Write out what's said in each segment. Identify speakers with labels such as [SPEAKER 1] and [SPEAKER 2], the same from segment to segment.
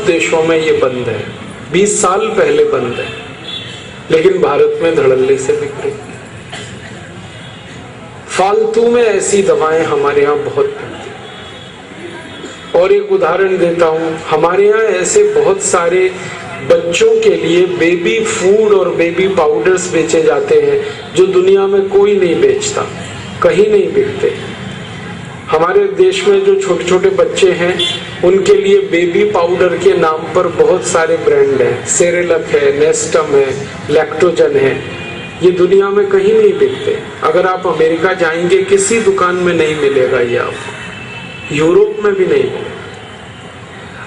[SPEAKER 1] देशों में ये बंद है, 20 साल पहले बंद है, लेकिन भारत में धड़ल्ले से बिक रही है। फालतू में ऐसी दवाएं हमारे यहाँ बहुत मिलती हैं। और एक उदाहरण देता हूं, हमारे यहाँ ऐसे बहुत सारे बच्चों के लिए बेबी फूड और बेबी पाउडर्स बेचे जाते हैं जो दुनिया में कोई नहीं बेचता, कहीं नहीं बिकते। हमारे देश में जो छोटे छोटे बच्चे हैं उनके लिए बेबी पाउडर के नाम पर बहुत सारे ब्रांड हैं, सेरेलक है, नेस्टम है, लैक्टोजन है, ये दुनिया में कहीं नहीं बिकते। अगर आप अमेरिका जाएंगे किसी दुकान में नहीं मिलेगा ये आपको, यूरोप में भी नहीं मिलेगा।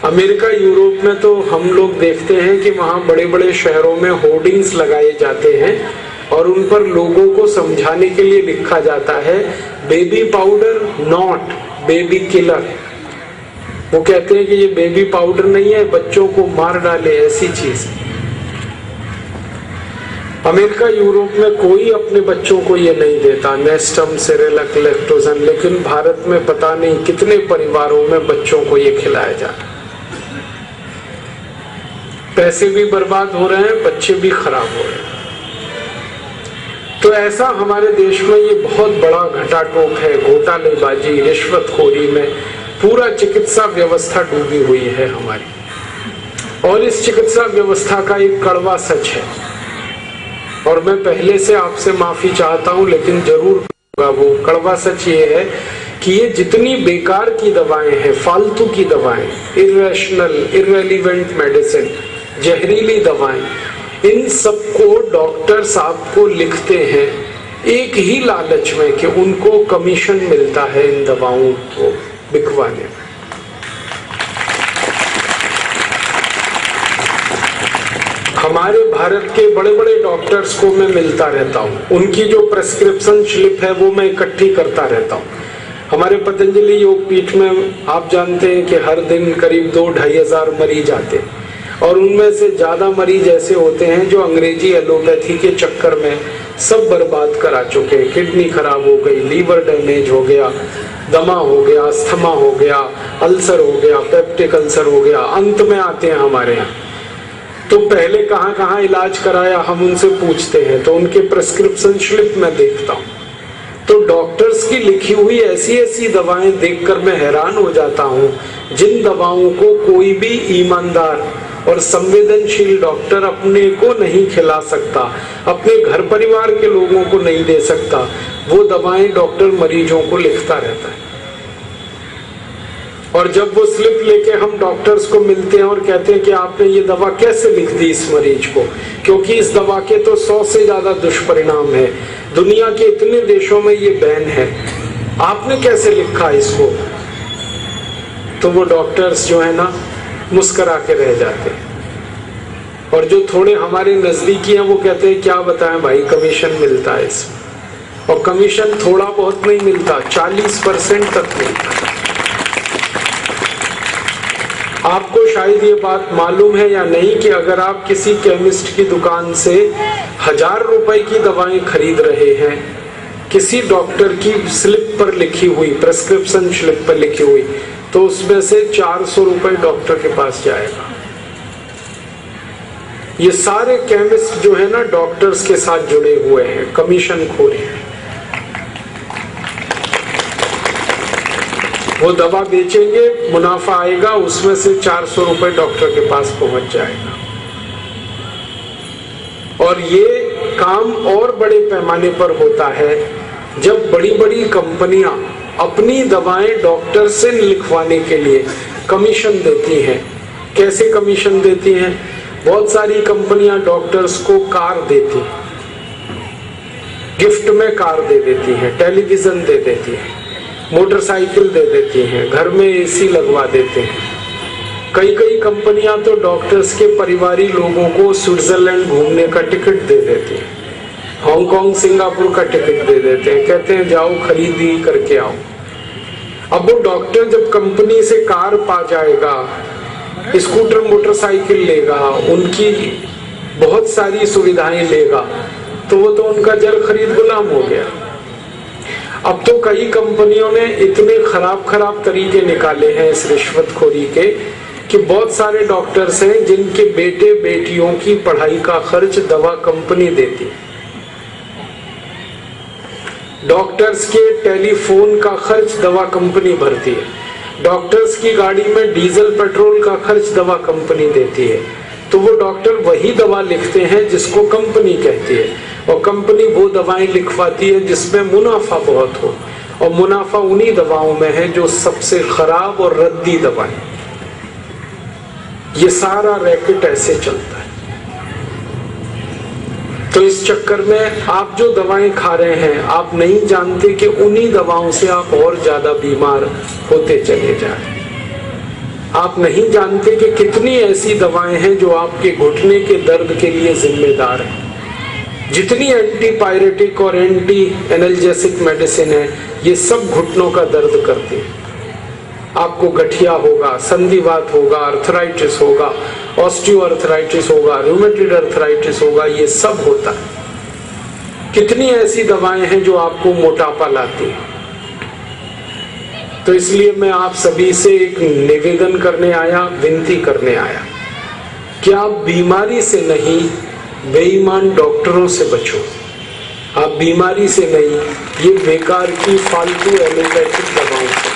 [SPEAKER 1] अमेरिका यूरोप में तो हम लोग देखते हैं कि वहां बड़े बड़े शहरों में होर्डिंग्स लगाए जाते हैं और उन पर लोगों को समझाने के लिए लिखा जाता है baby powder not baby killer. वो कहते हैं कि ये बेबी पाउडर नहीं है, बच्चों को मार डाले, ऐसी चीज। अमेरिका यूरोप में कोई अपने बच्चों को ये नहीं देता, नेस्टम, सेरेलक, लैक्टोजन, लेकिन भारत में पता नहीं कितने परिवारों में बच्चों को ये खिलाया जा रहा है। पैसे भी बर्बाद हो रहे हैं, बच्चे भी खराब हो रहे हैं। तो ऐसा हमारे देश में ये बहुत बड़ा घटाटोप है, घोटालेबाजी, रिश्वतखोरी में पूरा चिकित्सा व्यवस्था डूबी हुई है हमारी। और इस चिकित्सा व्यवस्था का एक कड़वा सच है, और मैं पहले से आपसे माफी चाहता हूं, लेकिन जरूर होगा। वो कड़वा सच ये है कि ये जितनी बेकार की दवाएं हैं, फालतू की दवाएं, इरेशनल, इररेलेवेंट मेडिसिन, जहरीली दवाएं, इन सबको डॉक्टर्स आपको लिखते हैं एक ही लालच में कि उनको कमीशन मिलता है इन दवाओं को बिकवाने में। हमारे भारत के बड़े बड़े डॉक्टर्स को मैं मिलता रहता हूँ, उनकी जो प्रेस्क्रिप्शन स्लिप है वो मैं इकट्ठी करता रहता हूँ। हमारे पतंजलि योगपीठ में आप जानते हैं कि हर दिन करीब 2-2.5 हजार मरीज आते हैं, और उनमें से ज्यादा मरीज ऐसे होते हैं जो अंग्रेजी एलोपैथी के चक्कर में सब बर्बाद करा चुके हैं। किडनी खराब हो गई, लीवर डैमेज हो गया, दमा हो गया, अस्थमा हो गया, अल्सर हो गया, पेप्टिक अल्सर हो गया, अंत में आते हैं हमारे यहाँ। तो पहले कहाँ कहाँ इलाज कराया हम उनसे पूछते हैं, तो उनके प्रेस्क्रिप्शन स्लिप में देखता हूँ, तो डॉक्टर्स की लिखी हुई ऐसी ऐसी दवाएं देखकर मैं हैरान हो जाता हूँ, जिन दवाओं को कोई भी ईमानदार और संवेदनशील डॉक्टर अपने को नहीं खिला सकता, अपने घर परिवार के लोगों को नहीं दे सकता, वो दवाएं डॉक्टर मरीजों को लिखता रहता है। और जब वो स्लिप लेके हम डॉक्टर्स को मिलते हैं और कहते हैं कि आपने ये दवा कैसे लिख दी इस मरीज को, क्योंकि इस दवा के तो 100 से ज्यादा दुष्परिणाम है, दुनिया के इतने देशों में ये बैन है, आपने कैसे लिखा इसको, तो वो डॉक्टर्स जो है ना मुस्कुरा के रह जाते हैं। और जो थोड़े हमारे नजदीकी हैं वो कहते हैं क्या बताएं भाई, कमीशन मिलता है इसमें, और कमीशन थोड़ा बहुत नहीं मिलता, 40% तक मिलता है। आपको शायद ये बात मालूम है या नहीं कि अगर आप किसी केमिस्ट की दुकान से 1000 रुपए की दवाएं खरीद रहे हैं, किसी डॉक्टर की स्लिप पर लिखी हुई, प्रेस्क्रिप्शन स्लिप पर लिखी हुई, तो उसमें से 400 रुपए डॉक्टर के पास जाएगा। ये सारे केमिस्ट जो है ना डॉक्टर्स के साथ जुड़े हुए हैं, कमीशन खोरी हैं। वो दवा बेचेंगे, मुनाफा आएगा, उसमें से 400 रुपए डॉक्टर के पास पहुंच जाएगा। और ये काम और बड़े पैमाने पर होता है जब बड़ी बड़ी कंपनियां अपनी दवाएं डॉक्टर से लिखवाने के लिए कमीशन देती हैं। कैसे कमीशन देती हैं? बहुत सारी कंपनियां डॉक्टर्स को कार देती हैं, गिफ्ट में कार दे देती हैं, टेलीविजन दे देती हैं, मोटरसाइकिल दे देती हैं, घर में एसी लगवा देते हैं। कई कंपनियां तो डॉक्टर्स के परिवारी लोगों को स्विट्जरलैंड घूमने का टिकट दे देती हैं, हांगकांग, सिंगापुर का टिकट दे देते हैं, कहते हैं जाओ खरीदी करके आओ। अब वो डॉक्टर जब कंपनी से कार पा जाएगा, स्कूटर, मोटरसाइकिल लेगा, उनकी बहुत सारी सुविधाएं लेगा, तो वो तो उनका जल खरीद गुलाम हो गया। अब तो कई कंपनियों ने इतने खराब तरीके निकाले हैं इस रिश्वतखोरी के कि बहुत सारे डॉक्टर्स हैं जिनके बेटे बेटियों की पढ़ाई का खर्च दवा कंपनी देती है, डॉक्टर्स के टेलीफोन का खर्च दवा कंपनी भरती है, डॉक्टर्स की गाड़ी में डीजल पेट्रोल का खर्च दवा कंपनी देती है। तो वो डॉक्टर वही दवा लिखते हैं जिसको कंपनी कहती है, और कंपनी वो दवाएं लिखवाती है जिसमें मुनाफा बहुत हो, और मुनाफा उन्हीं दवाओं में है जो सबसे खराब और रद्दी दवाएं। ये सारा रैकेट ऐसे चलता है। तो इस चक्कर में आप जो दवाएं खा रहे हैं, आप नहीं जानते कि उन्हीं दवाओं से आप और ज्यादा बीमार होते चले जा रहे हैं। आप नहीं जानते कि कितनी ऐसी दवाएं हैं जो आपके घुटने के दर्द के लिए जिम्मेदार हैं। जितनी एंटीपायरेटिक और एंटी एनाल्जेसिक मेडिसिन है, ये सब घुटनों का दर्द करती है। आपको गठिया होगा, संधिवात होगा, अर्थराइटिस होगा, ऑस्टियोआर्थराइटिस होगा, रूमेटॉइड अर्थराइटिस होगा, ये सब होता है। कितनी ऐसी दवाएं हैं जो आपको मोटापा लाती है। तो इसलिए मैं आप सभी से एक निवेदन करने आया, विनती करने आया कि आप बीमारी से नहीं, बेईमान डॉक्टरों से बचो। आप बीमारी से नहीं, ये बेकार की फालतू एलोपैथिक दवाओं से।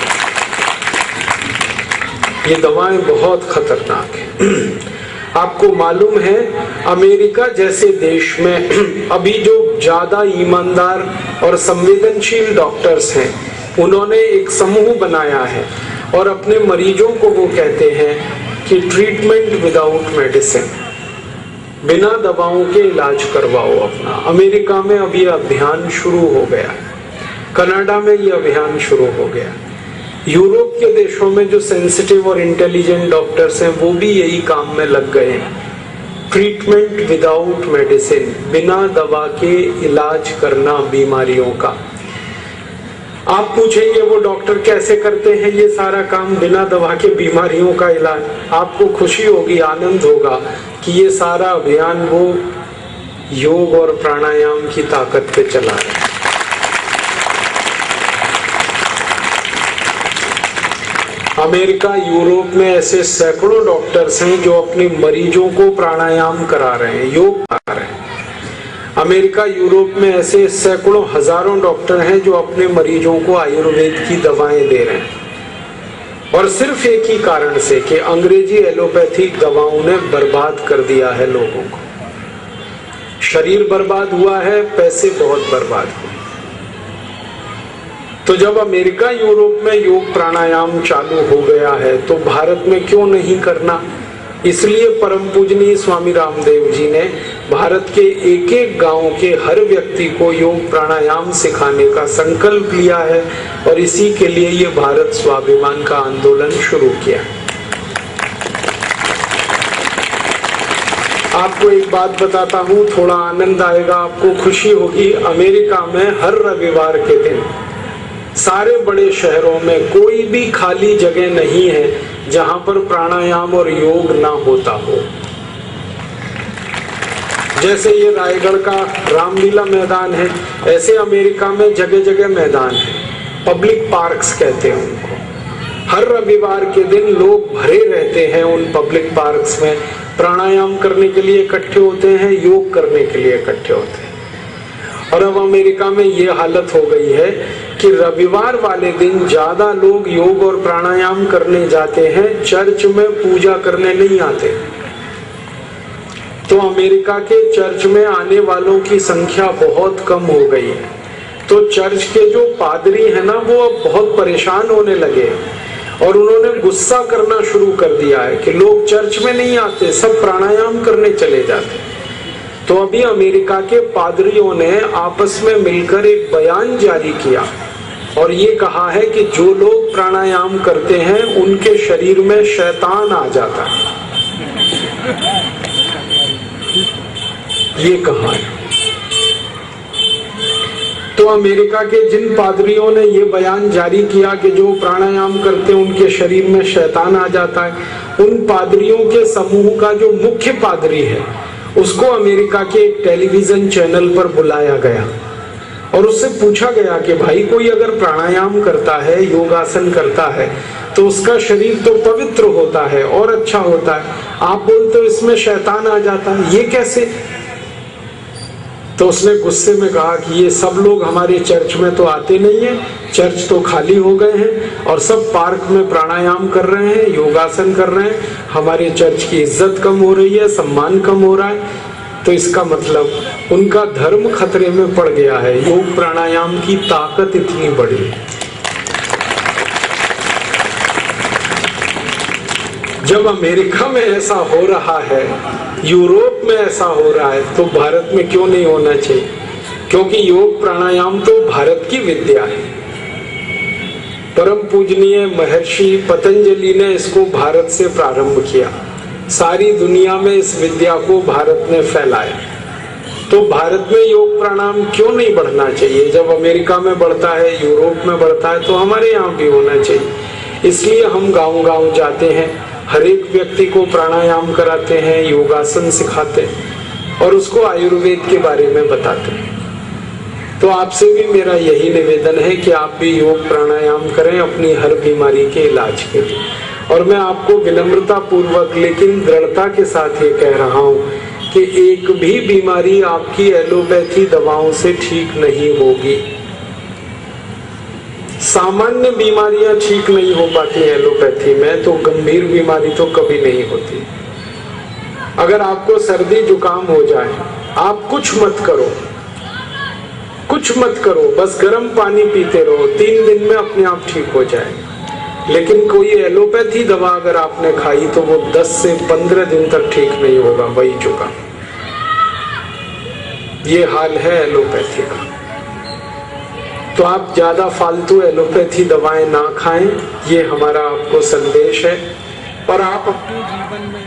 [SPEAKER 1] ये दवाएं बहुत खतरनाक हैं। आपको मालूम है, अमेरिका जैसे देश में अभी जो ज्यादा ईमानदार और संवेदनशील डॉक्टर्स हैं, उन्होंने एक समूह बनाया है और अपने मरीजों को वो कहते हैं कि ट्रीटमेंट विदाउट मेडिसिन, बिना दवाओं के इलाज करवाओ अपना। अमेरिका में अब ये अभियान शुरू हो गया, कनाडा में ये अभियान शुरू हो गया। यूरोप के देशों में जो सेंसिटिव और इंटेलिजेंट डॉक्टर्स हैं, वो भी यही काम में लग गए हैं। ट्रीटमेंट विदाउट मेडिसिन, बिना दवा के इलाज करना बीमारियों का। आप पूछेंगे वो डॉक्टर कैसे करते हैं ये सारा काम, बिना दवा के बीमारियों का इलाज? आपको खुशी होगी, आनंद होगा कि ये सारा अभियान वो योग और प्राणायाम की ताकत पे चला रहे हैं। अमेरिका, यूरोप में ऐसे सैकड़ों डॉक्टर्स हैं जो अपने मरीजों को प्राणायाम करा रहे हैं, योग करा रहे हैं। अमेरिका, यूरोप में ऐसे सैकड़ों हजारों डॉक्टर हैं जो अपने मरीजों को आयुर्वेद की दवाएं दे रहे हैं, और सिर्फ एक ही कारण से कि अंग्रेजी एलोपैथिक दवाओं ने बर्बाद कर दिया है लोगों को। शरीर बर्बाद हुआ है, पैसे बहुत बर्बाद हुए। तो जब अमेरिका, यूरोप में योग प्राणायाम चालू हो गया है, तो भारत में क्यों नहीं करना? इसलिए परम पूजनीय स्वामी रामदेव जी ने भारत के एक एक गांव के हर व्यक्ति को योग प्राणायाम सिखाने का संकल्प लिया है, और इसी के लिए ये भारत स्वाभिमान का आंदोलन शुरू किया। आपको एक बात बताता हूँ, थोड़ा आनंद आएगा, आपको खुशी होगी। अमेरिका में हर रविवार के दिन सारे बड़े शहरों में कोई भी खाली जगह नहीं है जहां पर प्राणायाम और योग ना होता हो। जैसे ये रायगढ़ का रामलीला मैदान है, ऐसे अमेरिका में जगह जगह मैदान है, पब्लिक पार्क्स कहते हैं उनको। हर रविवार के दिन लोग भरे रहते हैं उन पब्लिक पार्क्स में, प्राणायाम करने के लिए इकट्ठे होते हैं, योग करने के लिए इकट्ठे होते हैं। और अब अमेरिका में ये हालत हो गई है कि रविवार वाले दिन ज्यादा लोग योग और प्राणायाम करने जाते हैं, चर्च में पूजा करने नहीं आते। तो अमेरिका के चर्च में आने वालों की संख्या बहुत कम हो गई है। तो चर्च के जो पादरी है ना, वो अब बहुत परेशान होने लगे और उन्होंने गुस्सा करना शुरू कर दिया है कि लोग चर्च में नहीं आते, सब प्राणायाम करने चले जाते। तो अभी अमेरिका के पादरियों ने आपस में मिलकर एक बयान जारी किया और ये कहा है कि जो लोग प्राणायाम करते हैं उनके शरीर में शैतान आ जाता है। ये कहा है। तो अमेरिका के जिन पादरियों ने ये बयान जारी किया कि जो प्राणायाम करते हैं उनके शरीर में शैतान आ जाता है, उन पादरियों के समूह का जो मुख्य पादरी है उसको अमेरिका के एक टेलीविजन चैनल पर बुलाया गया और उससे पूछा गया कि भाई कोई अगर प्राणायाम करता है, योगासन करता है, तो उसका शरीर तो पवित्र होता है और अच्छा होता है। आप बोलते हो इसमें शैतान आ जाता है, ये कैसे? तो उसने गुस्से में कहा कि ये सब लोग हमारे चर्च में तो आते नहीं है, चर्च तो खाली हो गए हैं और सब पार्क में प्राणायाम कर रहे हैं, योगासन कर रहे हैं, हमारे चर्च की इज्जत कम हो रही है, सम्मान कम हो रहा है। तो इसका मतलब उनका धर्म खतरे में पड़ गया है। योग प्राणायाम की ताकत इतनी बड़ी। जब अमेरिका में ऐसा हो रहा है, यूरोप में ऐसा हो रहा है, तो भारत में क्यों नहीं होना चाहिए? क्योंकि योग प्राणायाम तो भारत की विद्या है। परम पूजनीय महर्षि पतंजलि ने इसको भारत से प्रारंभ किया, सारी दुनिया में इस विद्या को भारत ने फैलाया। तो भारत में योग प्राणायाम क्यों नहीं बढ़ना चाहिए? जब अमेरिका में बढ़ता है, यूरोप में बढ़ता है, तो हमारे यहाँ भी होना चाहिए। इसलिए हम गांव-गांव जाते हैं, हर एक व्यक्ति को प्राणायाम कराते हैं, योगासन सिखाते हैं और उसको आयुर्वेद के बारे में बताते हैं। तो आपसे भी मेरा यही निवेदन है कि आप भी योग प्राणायाम करें अपनी हर बीमारी के इलाज के लिए। और मैं आपको विनम्रता पूर्वक लेकिन दृढ़ता के साथ ये कह रहा हूँ कि एक भी बीमारी आपकी एलोपैथी दवाओं से ठीक नहीं होगी। सामान्य बीमारियां ठीक नहीं हो पाती एलोपैथी में, तो गंभीर बीमारी तो कभी नहीं होती। अगर आपको सर्दी जुकाम हो जाए, आप कुछ मत करो, कुछ मत करो, बस गर्म पानी पीते रहो, 3 दिन में अपने आप ठीक हो जाए। लेकिन कोई एलोपैथी दवा अगर आपने खाई तो वो 10 से 15 दिन तक ठीक नहीं होगा, वही जुकाम। ये हाल है एलोपैथी का। तो आप ज्यादा फालतू एलोपैथी दवाएं ना खाएं, ये हमारा आपको संदेश है। और आप अपने जीवन में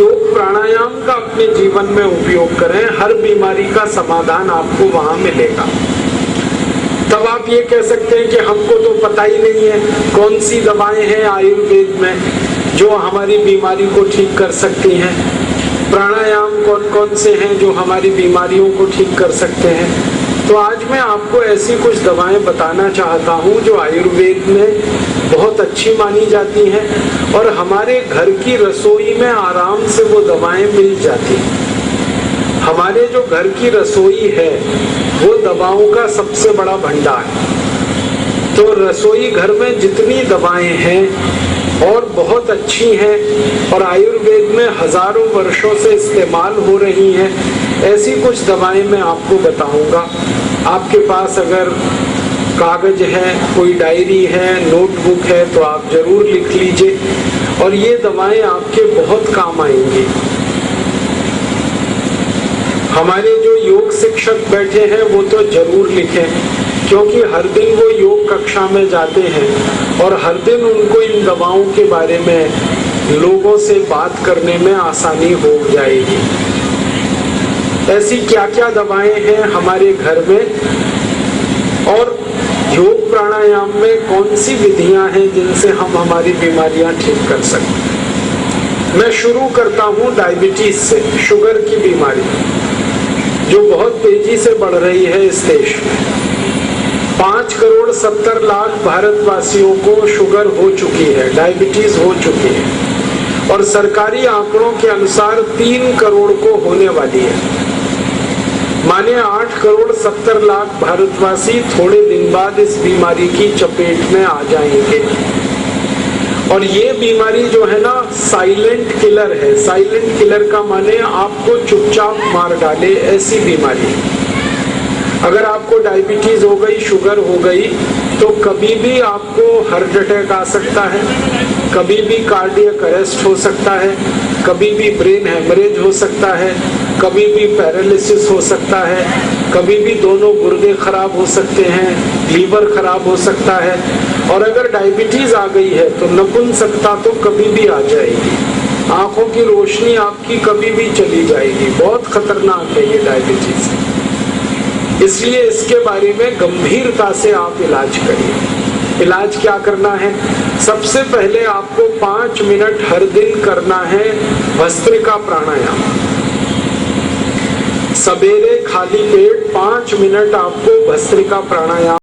[SPEAKER 1] योग प्राणायाम का अपने जीवन में उपयोग करें, हर बीमारी का समाधान आपको वहां मिलेगा। तब आप ये कह सकते हैं कि हमको तो पता ही नहीं है कौन सी दवाएं हैं आयुर्वेद में जो हमारी बीमारी को ठीक कर सकती हैं, प्राणायाम कौन कौन से हैं जो हमारी बीमारियों को ठीक कर सकते हैं। तो आज मैं आपको ऐसी कुछ दवाएं बताना चाहता हूं जो आयुर्वेद में बहुत अच्छी मानी जाती हैं और हमारे घर की रसोई में आराम से वो दवाएं मिल जाती हैं। हमारे जो घर की रसोई है वो दवाओं का सबसे बड़ा भंडार है। तो रसोई घर में जितनी दवाएं हैं और बहुत अच्छी हैं और आयुर्वेद में हजारों वर्षों से इस्तेमाल हो रही हैं, ऐसी कुछ दवाएं मैं आपको बताऊंगा। आपके पास अगर कागज है, कोई डायरी है, नोटबुक है, तो आप जरूर लिख लीजिए और ये दवाएं आपके बहुत काम आएंगी। हमारे जो योग शिक्षक बैठे हैं वो तो जरूर लिखें, क्योंकि हर दिन वो योग कक्षा में जाते हैं और हर दिन उनको इन दवाओं के बारे में लोगों से बात करने में आसानी हो जाएगी। ऐसी क्या क्या दवाएं हैं हमारे घर में और योग प्राणायाम में कौन सी विधियां हैं जिनसे हम हमारी बीमारियां ठीक कर सकते हैं। मैं शुरू करता हूं डायबिटीज से, शुगर की बीमारी जो बहुत तेजी से बढ़ रही है इस देश में। 5 करोड़ 70 लाख भारतवासियों को शुगर हो चुकी है, डायबिटीज हो चुकी है और सरकारी आंकड़ों के अनुसार 3 करोड़ को होने वाली है। माने 8 करोड़ 70 लाख भारतवासी थोड़े दिन बाद इस बीमारी की चपेट में आ जाएंगे। और ये बीमारी जो है ना, साइलेंट किलर है। साइलेंट किलर का माने आपको चुपचाप मार डाले, ऐसी बीमारी है। अगर आपको डायबिटीज हो गई, शुगर हो गई, तो कभी भी आपको हार्ट अटैक आ सकता है, कभी भी कार्डियक अरेस्ट हो सकता है, कभी भी ब्रेन हेमरेज हो सकता है, कभी भी पैरालिसिस हो सकता है, कभी भी दोनों गुर्दे खराब हो सकते हैं, लीवर खराब हो सकता है। और अगर डायबिटीज आ गई है तो नपुंसकता तो कभी भी आ जाएगी, आंखों की रोशनी आपकी कभी भी चली जाएगी। बहुत खतरनाक है ये डायबिटीज, इसलिए इसके बारे में गंभीरता से आप इलाज करिए। इलाज क्या करना है? सबसे पहले आपको 5 मिनट हर दिन करना है भस्त्रिका प्राणायाम। सवेरे खाली पेट 5 मिनट आपको भस्त्रिका प्राणायाम